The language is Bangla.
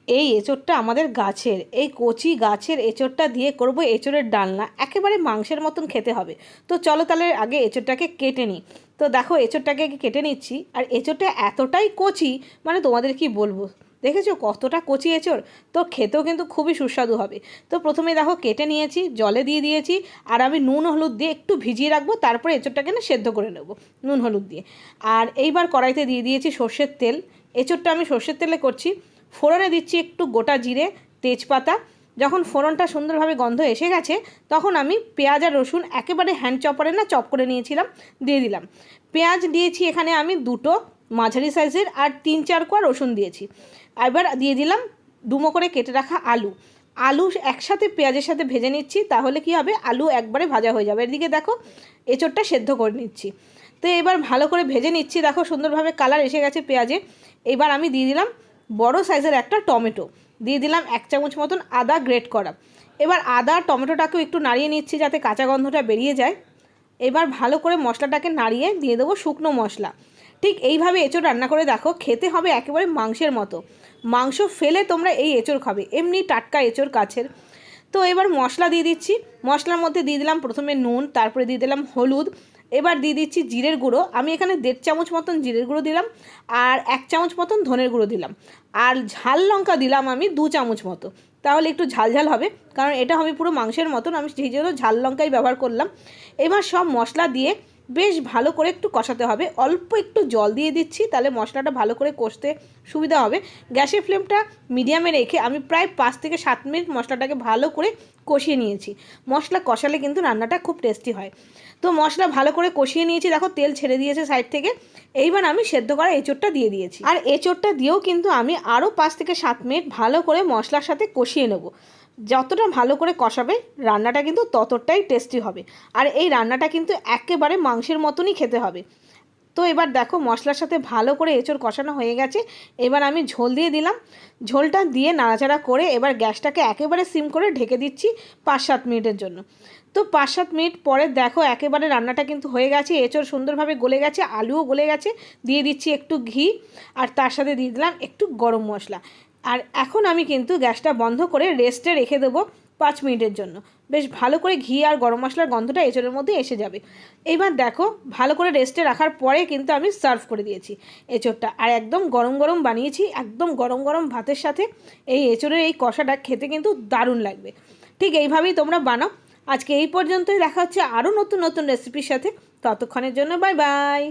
এই এঁচোড়টা আমাদের গাছের, এই কচি গাছের এঁচোড়টা দিয়ে করব এঁচোড়ের ডালনা, একেবারে মাংসের মতন খেতে হবে। তো চলো তাহলে আগে এঁচোড়টাকে কেটে নিই। তো দেখো এঁচোড়টাকে কেটে নিচ্ছি, আর এঁচোড়টা এতটাই কচি মানে তোমাদের কি বলবো, দেখেছো কতটা কচি এঁচোড়, তো খেতেও কিন্তু খুবই সুস্বাদু হবে। তো প্রথমে দেখো কেটে নিয়েছি, জলে দিয়ে দিয়েছি, আর আমি নুন হলুদ দিয়ে একটু ভিজিয়ে রাখবো, তারপরে এঁচোড়টাকে না সেদ্ধ করে নেবো নুন হলুদ দিয়ে। আর এইবার কড়াইতে দিয়ে দিয়েছি সর্ষের তেল, এঁচোড়টা আমি সর্ষের তেলে করছি। ফোড়নে দিচ্ছি একটু গোটা জিরে, তেজপাতা। যখন ফোড়নটা সুন্দরভাবে গন্ধ এসে গেছে, তখন আমি পেঁয়াজ আর রসুন একেবারে হ্যান্ড চপারে না চপ করে নিয়েছিলাম, দিয়ে দিলাম। পেঁয়াজ দিয়েছি এখানে আমি দুটো মাঝারি সাইজের, আর 3-4 কোয়া রসুন দিয়েছি। এবার দিয়ে দিলাম ডুমো করে কেটে রাখা আলু। আলু একসাথে পেঁয়াজের সাথে ভেজে নিচ্ছি, তাহলে কি হবে, আলু একবারে ভাজা হয়ে যাবে। এদিকে দেখো এঁচোড়টা সেদ্ধ করে নিচ্ছি। তো এবার ভালো করে ভেজে নিচ্ছি, দেখো সুন্দরভাবে কালার এসে গেছে পেঁয়াজে। এবার আমি দিয়ে দিলাম বড় সাইজের একটা টমেটো, দিয়ে দিলাম 1 চামচ মতন আদা গ্রেট করা। এবার আদা টমেটোটাকেও একটু নাড়িয়ে নিচ্ছি যাতে কাঁচা গন্ধটা বেরিয়ে যায়। এবার ভালো করে মশলাটাকে নাড়িয়ে দিয়ে দেবো শুকনো মশলা। ঠিক এইভাবে এঁচোড় রান্না করে দেখো, খেতে হবে একেবারে মাংসের মতো। মাংস ফেলে তোমরা এই এঁচোড় খাবে, এমনি টাটকা এঁচোড় গাছের। তো এবার মশলা দিয়ে দিচ্ছি। মশলার মধ্যে দিয়ে দিলাম প্রথমে নুন, তারপরে দিয়ে দিলাম হলুদ। এবার দিয়ে দিচ্ছি জিরের গুঁড়ো, আমি এখানে 1.5 চামচ মতন জিরের গুঁড়ো দিলাম, আর 1 চামচ মতন ধনের গুঁড়ো দিলাম। আর ঝাল লঙ্কা দিলাম আমি 2 চামচ মতো, তাহলে একটু ঝাল ঝাল হবে, কারণ এটা হবে পুরো মাংসের মতন, আমি সেই জন্য ঝাল লঙ্কাই ব্যবহার করলাম। এবার সব মশলা দিয়ে বেশ ভালো করে একটু কষাতে হবে। অল্প একটু জল দিয়ে দিচ্ছি, তাহলে মশলাটা ভালো করে কষতে সুবিধা হবে। গ্যাসের ফ্লেমটা মিডিয়ামে রেখে আমি প্রায় 5 থেকে 7 মিনিট মশলাটাকে ভালো করে কষিয়ে নিয়েছি। মশলা কষালে কিন্তু রান্নাটা খুব টেস্টি হয়। তো মশলা ভালো করে কষিয়ে নিয়েছি, দেখো তেল ছেড়ে দিয়েছে সাইড থেকে। এইবার আমি সেদ্ধ করা এঁচোড়টা দিয়ে দিয়েছি, আর এঁচোড়টা দিয়েও কিন্তু আমি আরও 5 থেকে 7 মিনিট ভালো করে মশলার সাথে কষিয়ে নেব। যতটা ভালো করে কষাবে রান্নাটা কিন্তু ততটাই টেস্টি হবে, আর এই রান্নাটা কিন্তু একেবারে মাংসের মতনই খেতে হবে। তো এবার দেখো মশলার সাথে ভালো করে এঁচোড় কষানো হয়ে গেছে। এবার আমি ঝোল দিয়ে দিলাম, ঝোলটা দিয়ে নাড়াচাড়া করে এবার গ্যাসটাকে একেবারে সিম করে ঢেকে দিচ্ছি 5-7 মিনিটের জন্য। তো 5-7 মিনিট পরে দেখো একেবারে রান্নাটা কিন্তু হয়ে গেছে, এঁচোড় সুন্দরভাবে গলে গেছে, আলুও গলে গেছে। দিয়ে দিচ্ছি একটু ঘি, আর তার সাথে দিয়ে দিলাম একটু গরম মশলা। আর এখন আমি কিন্তু গ্যাসটা বন্ধ করে রেস্টে রেখে দেবো 5 মিনিটের জন্য। বেশ ভালো করে ঘি আর গরম মশলার গন্ধটা এঁচোড়ের মধ্যে এসে যাবে। এইবার দেখো ভালো করে রেস্টে রাখার পরে কিন্তু আমি সার্ভ করে দিয়েছি এঁচোড়টা, আর একদম গরম গরম বানিয়েছি, একদম গরম গরম ভাতের সাথে এই এঁচোড়ের এই কষাটা খেতে কিন্তু দারুণ লাগবে। ঠিক এইভাবেই তোমরা বানাও। আজকে এই পর্যন্তই, দেখা হচ্ছে আরও নতুন নতুন রেসিপির সাথে। ততক্ষণের জন্য বাই বাই।